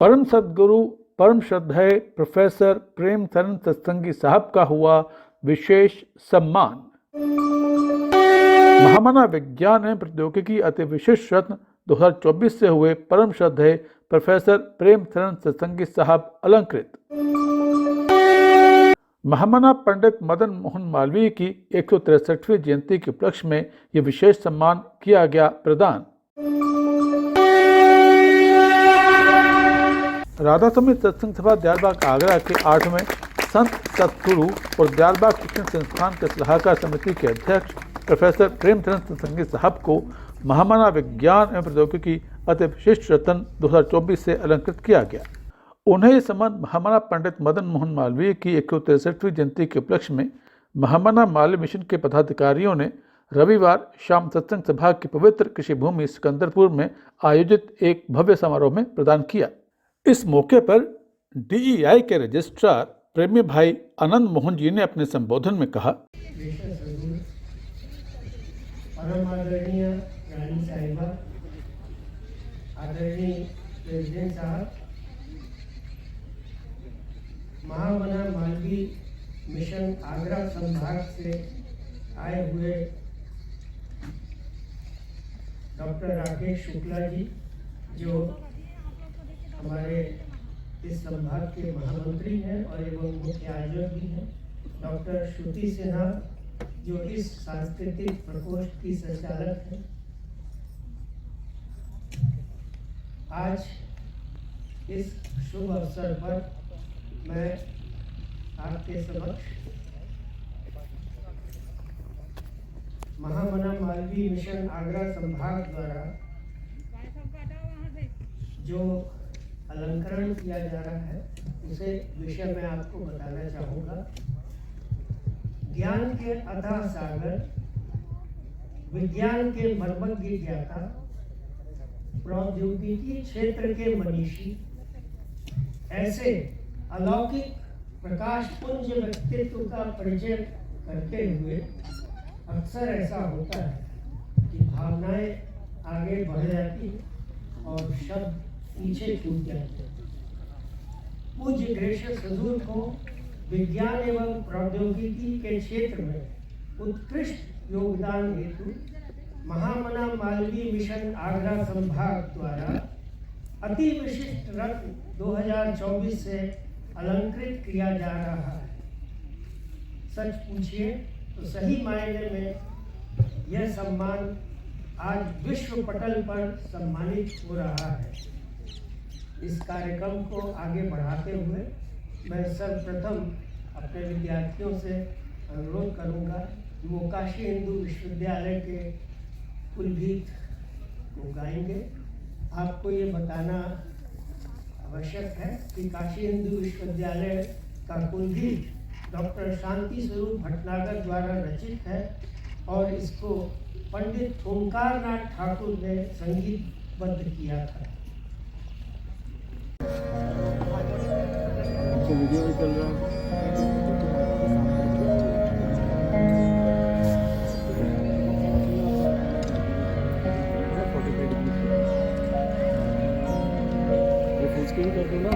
परम सद्गुरु परम श्रद्धेय प्रोफेसर प्रेम चरण सत्संगी साहब का हुआ विशेष सम्मान। महामना विज्ञान एवं प्रौद्योगिकी अति विशिष्ट रत्न 2024 से हुए परम श्रद्धेय प्रोफेसर प्रेम चरण सत्संगी साहब अलंकृत। महामना पंडित मदन मोहन मालवीय की 163वीं जयंती के उपलक्ष्य में यह विशेष सम्मान किया गया प्रदान। राधा समित सत्संग सभा दयालबाग आगरा के 8वें संत सतगुरु और दयालबाग शिक्षण संस्थान के सलाहकार समिति के अध्यक्ष प्रोफेसर प्रेम चरण सत्संगी साहब को महामना विज्ञान एवं प्रौद्योगिकी अति विशिष्ट रत्न 2024 से अलंकृत किया गया। उन्हें यह सम्मान महामना पंडित मदन मोहन मालवीय की 163वीं जयंती के उपलक्ष्य में महामना मालवीय मिशन के पदाधिकारियों ने रविवार शाम सत्संग सभा की पवित्र कृषि भूमि सिकंदरपुर में आयोजित एक भव्य समारोह में प्रदान किया। इस मौके पर DEI के रजिस्ट्रार प्रेमी भाई आनंद मोहन जी ने अपने संबोधन में कहा, परम आदरणीय रानी साहिबा, आदरणीय प्रेसिडेंट साहब, महामना मालवीय मिशन आगरा संभाग से आए हुए डॉक्टर राकेश शुक्ला जी, जो हमारे इस संभाग के महामंत्री हैं और एवं मुख्य आयोजक भी हैं, डॉक्टर श्रुति सिन्हा जो इस सांस्कृतिक प्रकोष्ठ की संचालक हैं। आज इस शुभ अवसर पर मैं आपके समक्ष महामना मालवीय मिशन आगरा संभाग द्वारा जो अलंकरण किया जा रहा है उसे विषय में आपको बताना चाहूँगा। ज्ञान के अथाह सागर, विज्ञान के मर्मज्ञ ज्ञाता, प्रौद्योगिकी क्षेत्र के मनीषी, ऐसे अलौकिक प्रकाश पुंज व्यक्तित्व का परिचय करते हुए अक्सर ऐसा होता है कि भावनाएं आगे बढ़ जाती और शब्द पीछे छूट जाते हैं। पूज्य ग्रेशियस हुजूर को विज्ञान एवं प्रौद्योगिकी के क्षेत्र में उत्कृष्ट योगदान हेतु महामना मालवीय मिशन आगरा संभाग द्वारा अति विशिष्ट रत्न 2024 से अलंकृत किया जा रहा है। सच पूछिए तो सही मायने में यह सम्मान आज विश्व पटल पर सम्मानित हो रहा है। इस कार्यक्रम को आगे बढ़ाते हुए मैं सर्वप्रथम अपने विद्यार्थियों से अनुरोध करूंगा कि वो काशी हिंदू विश्वविद्यालय के कुलगीत को गाएंगे। आपको ये बताना आवश्यक है कि काशी हिंदू विश्वविद्यालय का कुलगीत डॉक्टर शांति स्वरूप भटनागर द्वारा रचित है और इसको पंडित ओंकार नाथ ठाकुर ने संगीतबद्ध किया था। वीडियो भी चल रहा है। फुल स्क्रीन कर दो ना।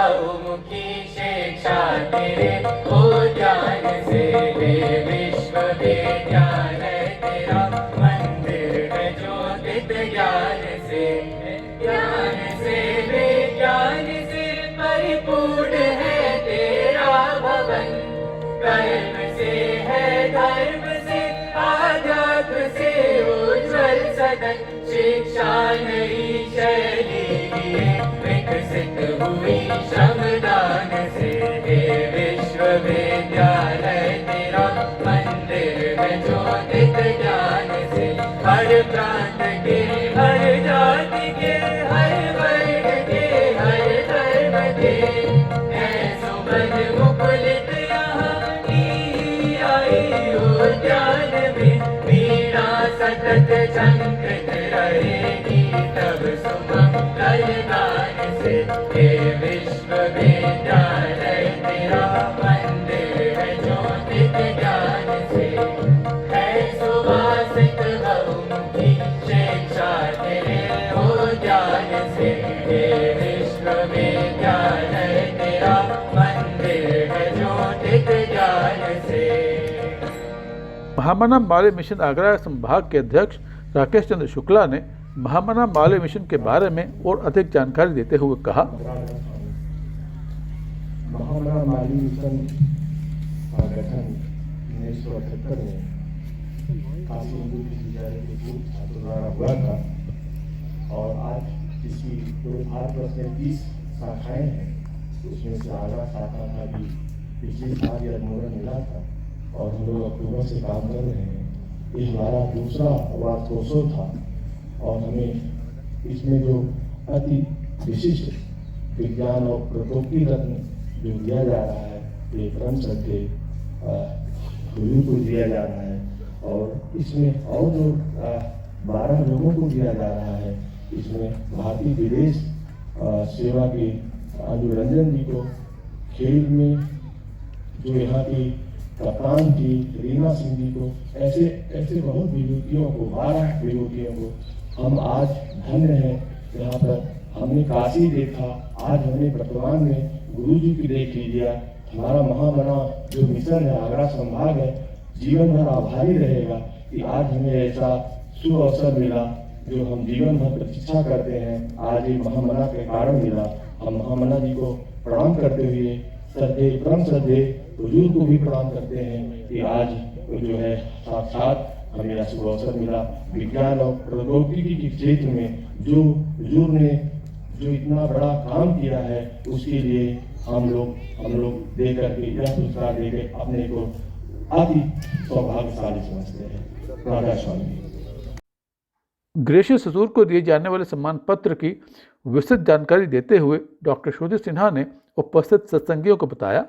बहुमुखी शिक्षा तेरे उद्यान से हे विश्वविद्यालय तेरा मंदिर है ज्योतित ज्ञान से विज्ञान से परिपूर्ण है तेरा भवन कर्म से है धर्म से आध्यात्म से उज्ज्वल सदन शिक्षा नई शैली लिए विकसित हुई श्रमदान से हे विश्वविद्यालय तेरा मंदिर है ज्योतित ज्ञान से हर प्रांत के हर जाति के हर वर्ग के हर धर्म के ऐसो मन मुकुलित यहाँ की आई उद्यान में वीणा सतत झंकृत रहेगी तब सुमंगल गान से हे विश्वविद्यालय तेरा मंदिर है ज्योतित ज्ञान से है सुवासित बहुमुखी शिक्षा तेरे उद्यान से हे विश्वविद्यालय तेरा मंदिर है ज्योतित ज्ञान से। महामना मालवीय मिशन आगरा संभाग के अध्यक्ष राकेश चंद्र शुक्ला ने महामना मालवीय मिशन के बारे में और अधिक जानकारी देते हुए कहा, महामना मालवीय मिशन का गठन 1978 में काशी हिंदू विश्वविद्यालय के पूर्व छात्रों द्वारा हुआ था और आज इसकी पूरे भारतवर्ष में 30 शाखाएं हैं। उसमें से आगरा शाखा का भी पिछले साल यह अनुमोदन मिला था और हम लोग अक्टूबर से काम कर रहे हैं। ये हमारा दूसरा वार्षिकोत्सव था और हमें इसमें जो अति विशिष्ट विज्ञान और प्रौद्योगिकी रत्न जो दिया जा रहा है ये परम श्रद्धेय गुरु को दिया जा रहा है और इसमें और जो 12 लोगों को दिया जा रहा है। इसमें भारतीय विदेश सेवा के अनुरंजन जी को, खेल में जो यहाँ की कप्तान थी रीना सिंह जी को, ऐसे बहुत विभूतियों को 12 विभूतियों को हम आज धन्य हैं। यहाँ पर हमने काशी देखा, आज हमने वर्तमान में गुरु जी की देख लीजिए। हमारा महामना जो मिशन है आगरा संभाग है जीवन भर आभारी रहेगा कि आज हमें ऐसा शुभ अवसर मिला जो हम जीवन भर प्रतीक्षा करते हैं। आज ये महामना के कारण मिला। हम महामना जी को प्रणाम करते हुए श्रद्धेय परम श्रद्धेय हुजूर को भी प्रणाम करते हैं कि आज जो है साक्षात हमें ऐसा शुभ अवसर मिला। विज्ञान और प्रौद्योगिकी के क्षेत्र में जो हुजूर ने जो इतना बड़ा काम किया है उसके लिए हम लोग दे करके यह पुरस्कार दे के अपने को अति सौभाग्यशाली समझते हैं। राधा स्वामी। ग्रेशियस हजूर को दिए जाने वाले सम्मान पत्र की विस्तृत जानकारी देते हुए डॉक्टर श्रुति सिन्हा ने उपस्थित सत्संगियों को बताया,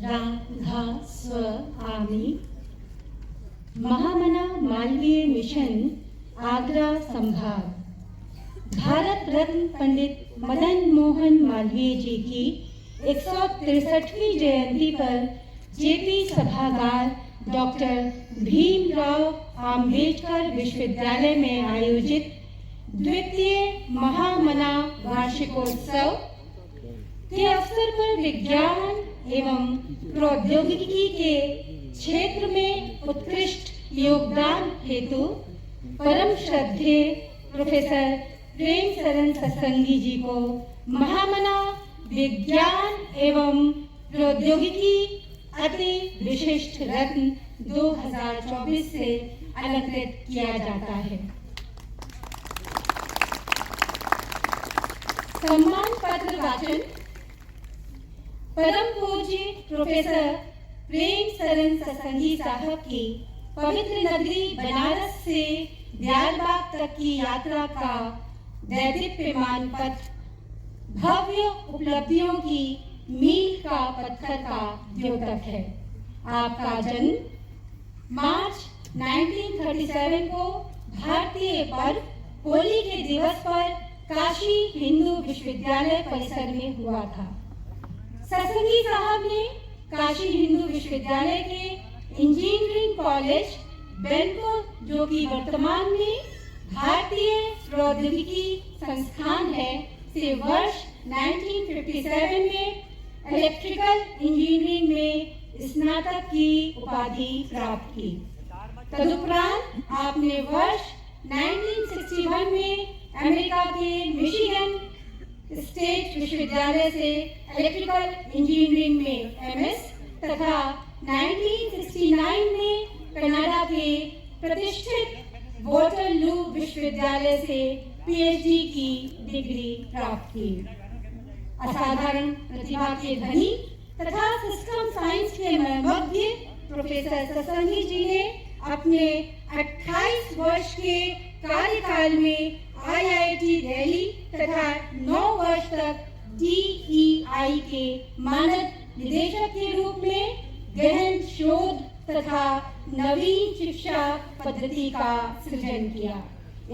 राधा स्वामी महामना मालवीय मिशन आगरा संभाग भारत रत्न पंडित मदन मोहन मालवीय जी की 163वीं जयंती पर जेपी सभागार डॉक्टर भीमराव आम्बेडकर विश्वविद्यालय में आयोजित द्वितीय महामना वार्षिकोत्सव के अवसर पर विज्ञान एवं प्रौद्योगिकी के क्षेत्र में उत्कृष्ट योगदान हेतु परम श्रद्धेय प्रोफेसर प्रेम शरण सत्संगी जी को महामना विज्ञान एवं प्रौद्योगिकी अति विशिष्ट रत्न 2024 से अलंकृत किया जाता है। सम्मान पत्र वाचन परम पूज्य प्रोफेसर प्रेम शरण सत्संगी साहब की पवित्र नगरी बनारस से दयालबाग तक की यात्रा का दैदीप्यमान पथ भव्य उपलब्धियों की मील का पत्थर का द्योतक है। आपका जन्म मार्च 1937 को भारतीय पर्व होली के दिवस पर काशी हिंदू विश्वविद्यालय परिसर में हुआ था। सत्संगी साहब ने काशी हिंदू विश्वविद्यालय के इंजीनियरिंग कॉलेज बेंगलोर जो कि वर्तमान में भारतीय प्रौद्योगिकी संस्थान है से वर्ष 1957 में इलेक्ट्रिकल इंजीनियरिंग में स्नातक की उपाधि प्राप्त की। तदुपरांत आपने वर्ष 1961 में अमेरिका के मिशिगन स्टेट विश्वविद्यालय से इलेक्ट्रिकल इंजीनियरिंग में एमएस तथा 1969 में कनाडा के प्रतिष्ठित वॉटरलू विश्वविद्यालय से पीएचडी की डिग्री प्राप्त की। असाधारण प्रतिभा के धनी तथा सिस्टम साइंस के मर्मज्ञ प्रोफेसर ससंगी जी ने अपने 28 वर्ष के कार्यकाल में आईआईटी दिल्ली तथा 9 वर्ष तक DEI के मानद निदेशक के रूप में गहन शोध तथा नवीन शिक्षा पद्धति का सृजन किया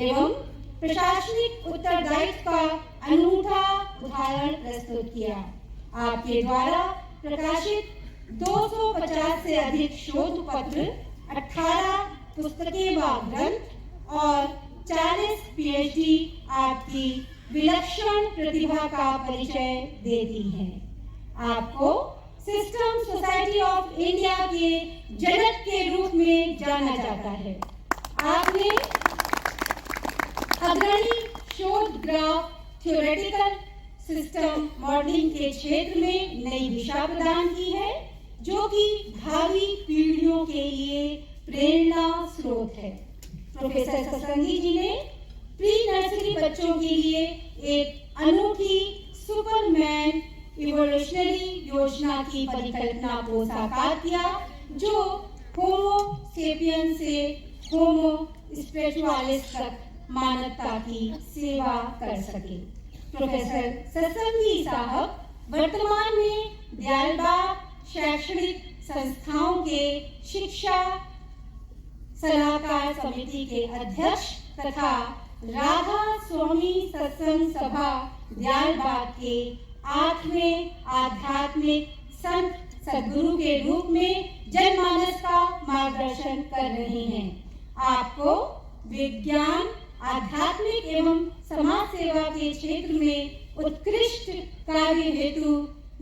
एवं प्रशासनिक उत्तरदायित्व का अनूठा उदाहरण प्रस्तुत किया। आपके द्वारा प्रकाशित 250 से अधिक शोध पत्र, 18 पुस्तकें व ग्रंथ और 40 पीएचडी आपकी विलक्षण प्रतिभा का परिचय देती हैं। आपको सिस्टम सोसाइटी ऑफ इंडिया के जनक के रूप में जाना जाता है। आपने अग्रणी शोध ग्राफ थ्योरेटिकल सिस्टम मॉडलिंग के क्षेत्र में नई दिशा प्रदान की है, जो कि भावी पीढ़ियों के लिए प्रेरणा स्रोत है। प्रोफेसर ससंगी जी ने प्री नर्सरी बच्चों के लिए एक अनूठी सुपरमैन इवोल्यूशनरी योजना की परिकल्पना को साकार किया, जो होमो सेपियंस से होमो स्पिरिचुअलिस तक मानवता की सेवा कर सके। प्रोफेसर ससंगी साहब वर्तमान में दयालबाग शैक्षणिक संस्थाओं के शिक्षा सलाहकार समिति के अध्यक्ष तथा राधा स्वामी सत्संग सभा दयालबाग के 8वें आध्यात्मिक संत सद्गुरु के रूप में जनमानस का मार्गदर्शन कर रहे हैं। आपको विज्ञान, आध्यात्मिक एवं समाज सेवा के क्षेत्र में उत्कृष्ट कार्य हेतु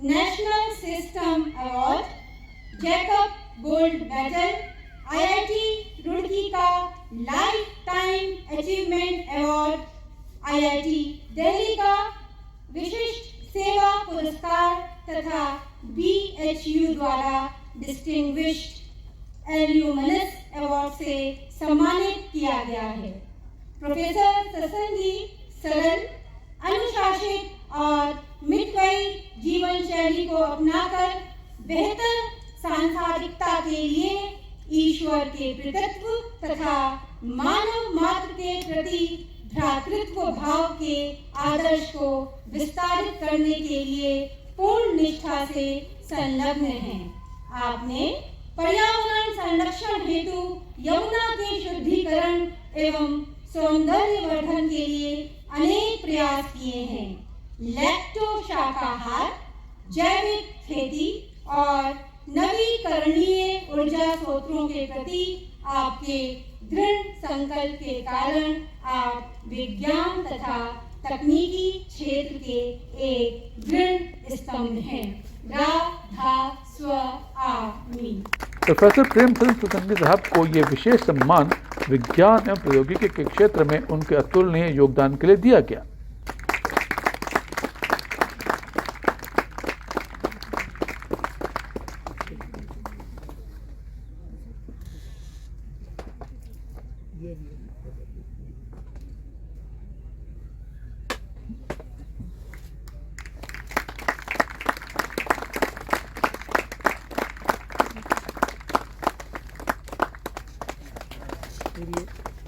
national system award, Jacob gold medal, IIT Roorkee का life time achievement award, IIT Delhi का विशिष्ट सेवा पुरस्कार तथा BHU द्वारा डिस्टिंग्विश्ड एल्यूमनस अवार्ड से सम्मानित किया गया है। प्रोफेसर ससंगी सरल, अनुशासित और मितव्ययी जीवन शैली को अपनाकर बेहतर सांसारिकता के लिए ईश्वर के पितृत्व तथा मानव मात्र के प्रति भ्रातृत्व भाव के आदर्श को विस्तारित करने के लिए पूर्ण निष्ठा से संलग्न हैं। आपने पर्यावरण संरक्षण हेतु यमुना के शुद्धिकरण एवं सौंदर्यवर्धन के लिए अनेक प्रयास किए हैं। लैक्टो शाकाहार, जैविक खेती और नवीकरणीय ऊर्जा स्रोतों के प्रति आपके दृढ़ संकल्प के कारण आप विज्ञान तथा तकनीकी क्षेत्र के एक दृढ़ स्तंभ हैं। राधा स्वामी। प्रोफेसर प्रेमचंद ससंगी साहब को ये विशेष सम्मान विज्ञान एवं प्रौद्योगिकी के क्षेत्र में उनके अतुलनीय योगदान के लिए दिया गया।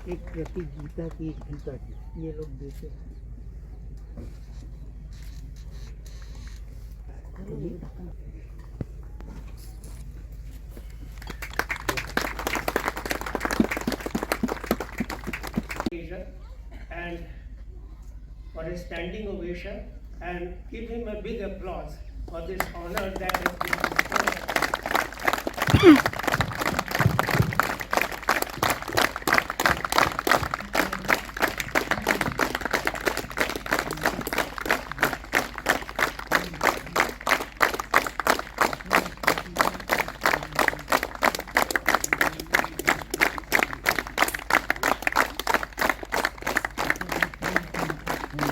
एक प्रति गीता की एक गीता की ये लोग देते हैं। And for a standing ovation and give him a big applause for this honor that has been bestowed.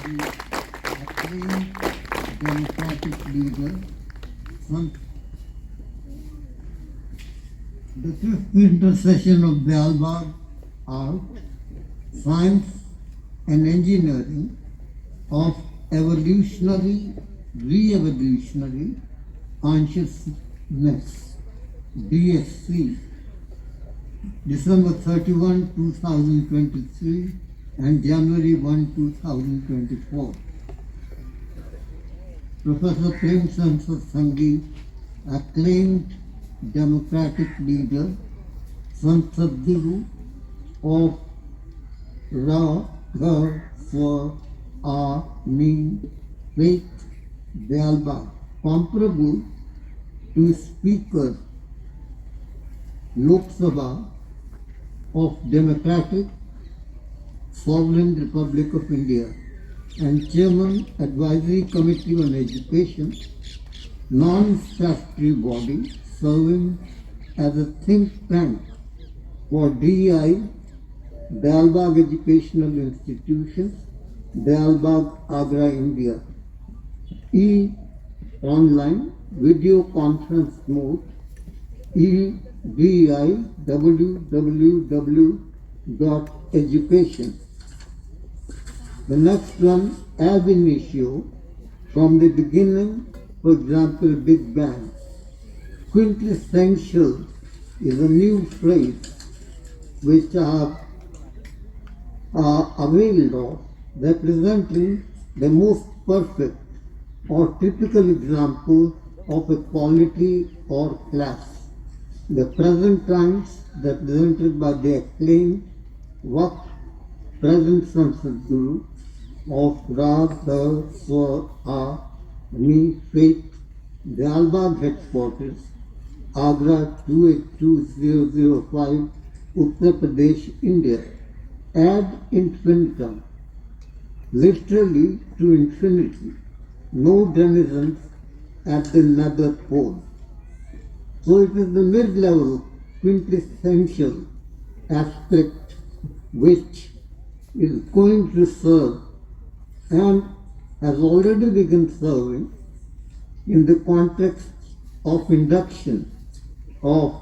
the acclaimed democratic leader, the fifth intercession of Dalbag Art, Science and Engineering of Evolutionary, Re-Evolutionary Consciousness, DSC, December 31, 2023 and January 1, 2024. Professor Premchand Satsanghi, acclaimed democratic leader, Sant Sadguru of Ra, Gar, Swa, A, Ni, Faith, Dalbag, comparable to Speaker Lok Sabha of Democratic Sovereign Republic of India and Chairman Advisory Committee on Education, non-statutory body serving as a think tank for DEI, Dalbag Educational Institutions, Dalbag, Agra, India. Online video conference mode, DEI www.education. The next one, ab initio, from the beginning, for example, Big Bang. Quintessential is a new phrase which I have availed of, representing the most perfect or typical example of a quality or class. The present times represented by the acclaimed Vakt present Sant Sadguru of Ra, Ga, Swa, A, Ni, Faith, Dalbag headquarters, Agra 282005, Uttar Pradesh, India. Ad infinitum, literally to infinity, no denizens at the nether pole. So it is the mid-level quintessential aspect which is going to serve and has already begun serving in the context of induction of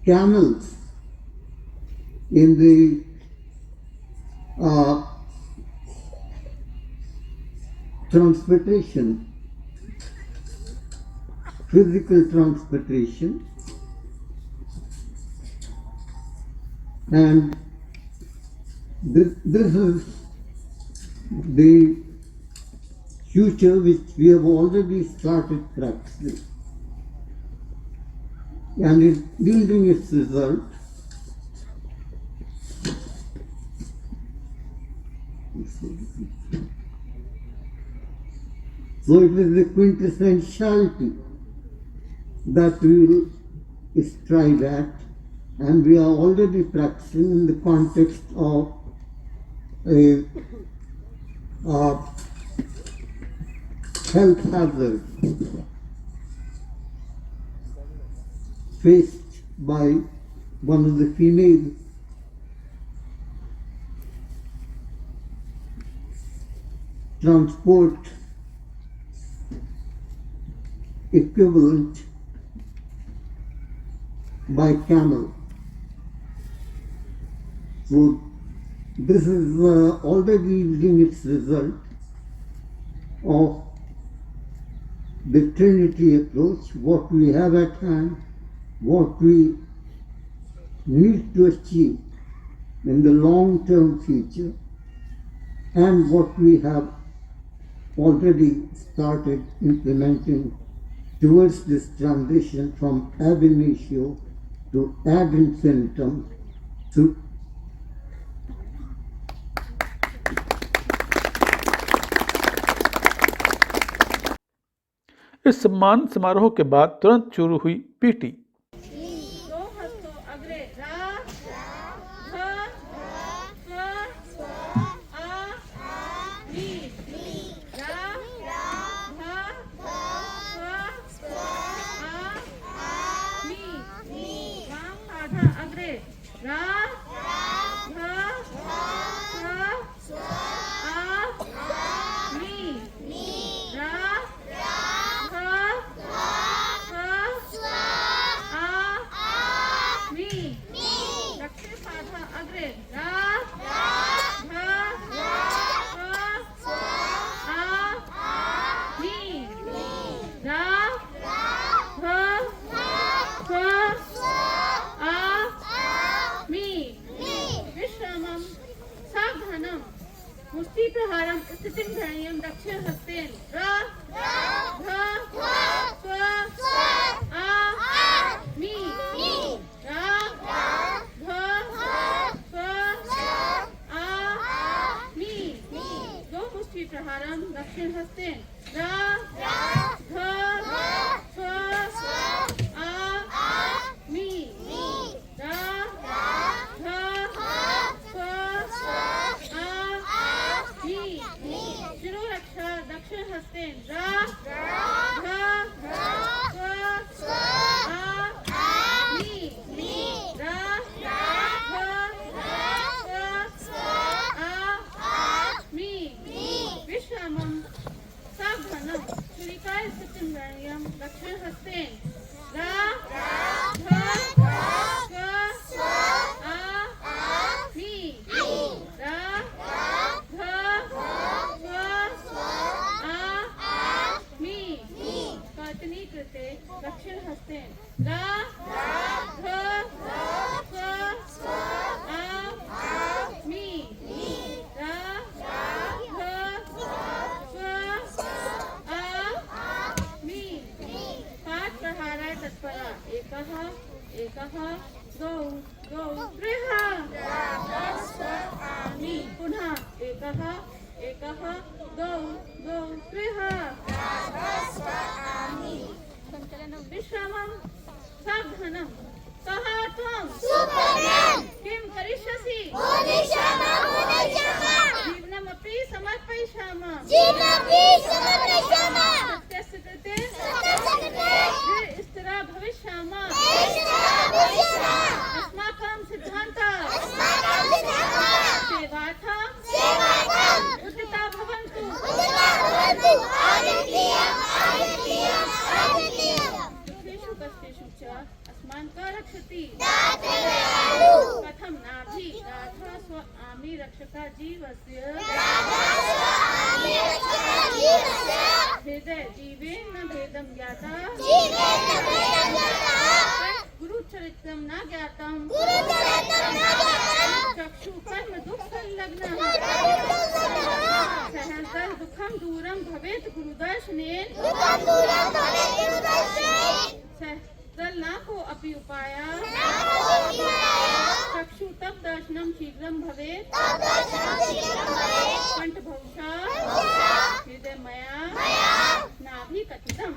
camels in the transportation, physical transportation, and this is the future which we have already started practicing, and is yielding its result. So it is the quintessentiality that we will strive at, and we are already practicing in the context of a health hazard faced by one of the female transport equivalent by camel. So this is already yielding its result of the Trinity approach, what we have at hand, what we need to achieve in the long-term future, and what we have already started implementing towards this transition from ab initio to ad infinitum to इस सम्मान समारोह के बाद तुरंत शुरू हुई PT. दो हस्तों अग्रे रा ध फ आ नी रा ध फ आ नी वाम आधा अग्रे रा ध फ आ दक्षिण हस्तेन रा ध स्व आ मी रा ध स्व आ मी दो मुष्टि प्रहारम दक्षिण हस्तेन रा ध स्व आ मी रा ध स्व आ मी शिरोरक्षा दक्षिण हस्तेन रा ध स्व आ मी रा ध स्व आ मी विश्रामम सावधानम श्रीकाय सत्यनारायण दक्षिण हस्तेन रा ध स्व आ मी रा ध स्व आ मी कर्तनी कृते दक्षिण हस्तेन रा ध स्व आ मी रा ध स्व आ मी पाठ प्रहाराय तत्परा एकः द्वौ त्रयः मी पुनः एकः द्वौ त्रयः संचलनं विश्रामं सावधानं कः त्वं किं करिष्यसि जीवनमपि समर्पयिष्यामः सत्यस्य कृते स्थिरा भविष्यामः अस्माकं सिद्धान्तः सेवार्थं उद्यता भवन्तु दुःखेषु कष्टेषु च अस्मान् कः रक्षति कथं नाभि राधा स्व आमि रक्षका जीवस्य भेदे जीवेन न भेदं ज्ञाता गुरुचरित्रं न ज्ञातं चक्षु कर्म दुःख संलग्नः सहस्र दुःखं दूरं भवेत् गुरुदर्शनेन सहस्रलाखो अपि उपाया चक्षु तब दर्शनं शीघ्रं भवेत् कंठभौषा हृदय मया नाभि कथितं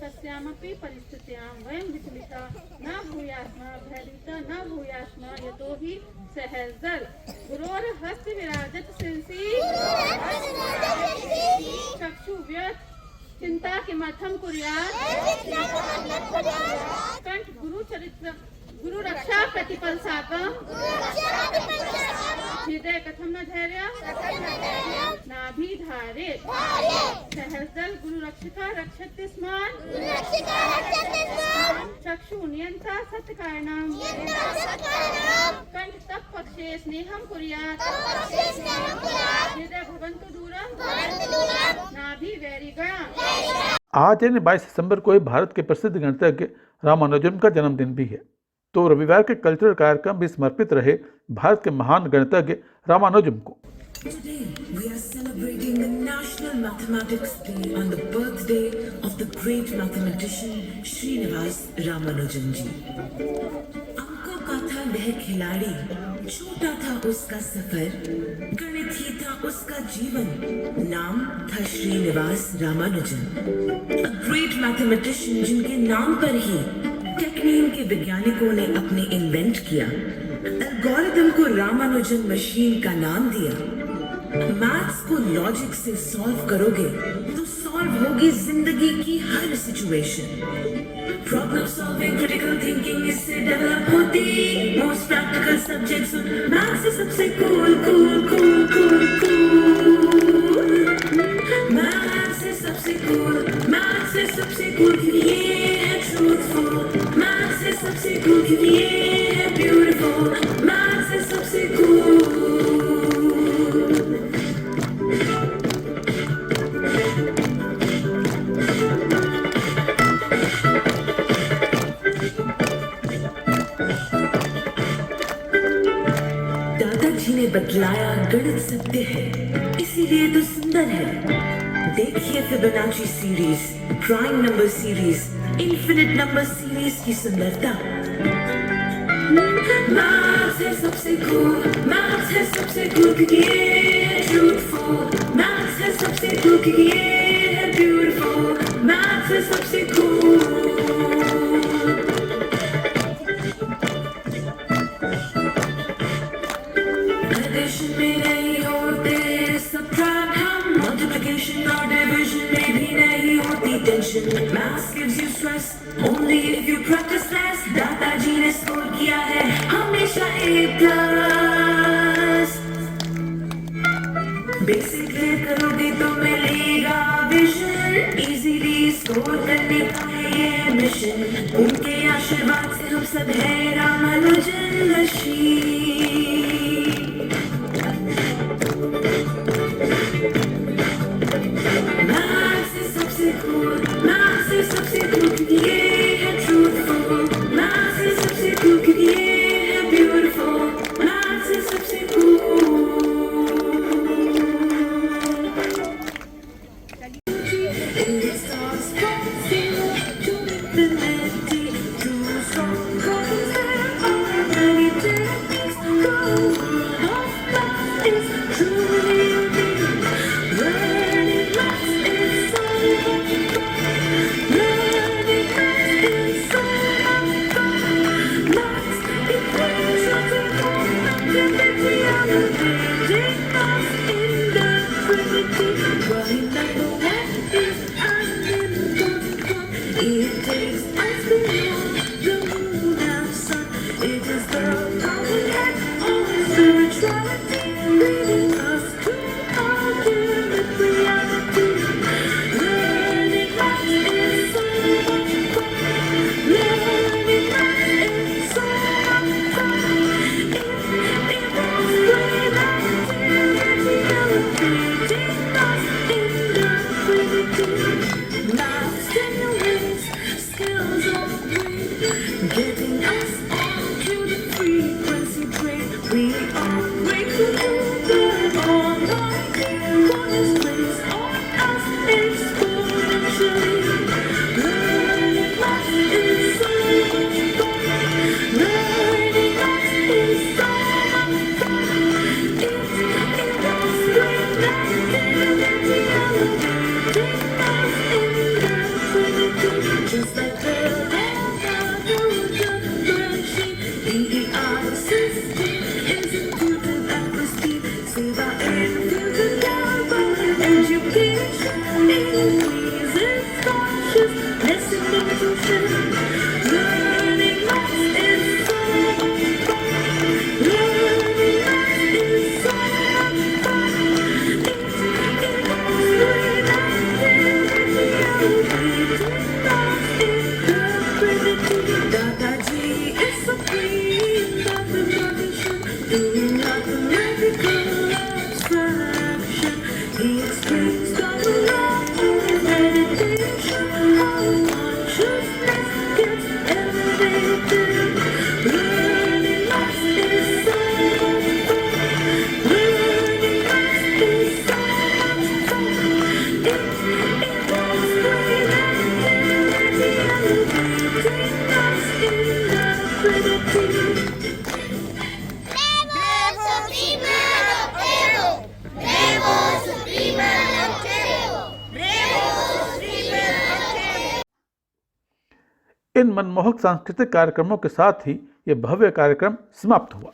तस्यामपि परिस्थित्यां वयं विचलिता न भूयास्मा भयभीता न भूयास्मा यतो हि सहस्र गुरोर्हस्त विराजत शिरसि चक्षु व्यर्थ चिंता किमर्थं कुर्यात् कंठ गुरु चरित्र गुरु रक्षा प्रतिपल साकं हृदय कथम न धैर्य नाभि धारित सहस्रदल गुरु रक्षका रक्षति स्मान चक्षु नियंता सत्य कारणं कंठ तप पक्षे स्नेहं कुर्यात् हृदय भवन्तु दूरं नाभि वैरिगण। आज यानी 22 दिसंबर को ही भारत के प्रसिद्ध गणितज्ञ रामानुजन का जन्मदिन भी है, तो रविवार के कल्चरल कार्यक्रम भी समर्पित रहे भारत के महान गणितज्ञ रामानुजन को। Today, we are celebrating the National Mathematics Day on the birthday of the great mathematician Srinivas Ramanujan ji. अंकों का था वह खिलाड़ी, छोटा था उसका सफर, गणित ही था उसका जीवन, नाम था Srinivas Ramanujan. A great mathematician जिनके नाम पर ही टेक्नियम के वैज्ञानिकों ने अपने इन्वेंट किया, एल्गोरिथम को रामानुजन मशीन का नाम दिया। मैथ्स को लॉजिक से सॉल्व करोगे तो सॉल्व होगी जिंदगी की हर situation. Problem solving, critical thinking इससे डेवलप होती। मोस्ट प्रैक्टिकल सब्जेक्ट्स मैथ्स से सबसे cool cool cool cool cool. Maths से सबसे कूल, मैथ्स से सबसे कूल क्योंकि ये है ट्रूथफुल। मैथ्स से सबसे कूल क्योंकि ये है ब्यूटीफुल। मैथ्स से सबसे कूल। जिन्हें बदलाया गणित सत्य है, इसीलिए तो सुंदर है। देखिए Fibonacci series, prime number series, infinite number series की सुंदरता। मैथ्स है सबसे कूल, मैथ्स है सबसे कूल क्योंकि ये है ट्रूथफुल, मैथ्स है सबसे कूल क्योंकि ये है ब्यूटीफुल, मैथ्स है सबसे कूल। एडिशन में नहीं होते सबट्रैक्ट हम, मल्टीप्लिकेशन और डिवीजन में भी नहीं होती tension. Maths gives you stress only if you practice less। दादाजी ने स्कोर किया है हमेशा A+। बेसिक क्लियर करोगे तो मिलेगा विजन, इजीली स्कोर करने का है ये मिशन। उनके आशीर्वाद से हम सब है रामानुजन मशीन। मैथ्स is सबसे cool, मैथ्स is सबसे cool क्योंकि ये है truthful, मैथ्स is सबसे cool क्योंकि ये है beautiful, मैथ्स is सबसे cool। It starts from zero to infinity, to strong causes there are many techniques. The world of math is truly unique. Learning math is so much fun. Learning math is so much fun. Maths equations and mathematically elevating us in the Trinity. Running number one is an important one. It takes us beyond the moon and sun. It is the fountainhead of spirituality, leading us to ultimate reality. Learning math is so much fun. Learning math is so much fun. It was great activity, elevating us in the Trinity. Math stimulates skills of brain, getting us on to the frequency train. We are grateful to the Almighty for His grace on us exponentially. Learning math is so much fun. Learning math is so much fun. It was great activity, elevating us in the Trinity. Just like the Lord branching, DEI system is intuitive and pristine. Save our infield together, education increases consciousness and intuition. Learning math is so much fun. Learning math is so much fun. It was great activity, elevating us in the Trinity. Dadaji is supreme mathematician, doing mathematical abstraction. He explains the law of meditation, how consciousness gets elevated. Learning math is so much fun. Learning math is so much fun. It was great activity, elevating us in the Trinity. इन मनमोहक सांस्कृतिक कार्यक्रमों के साथ ही ये भव्य कार्यक्रम समाप्त हुआ।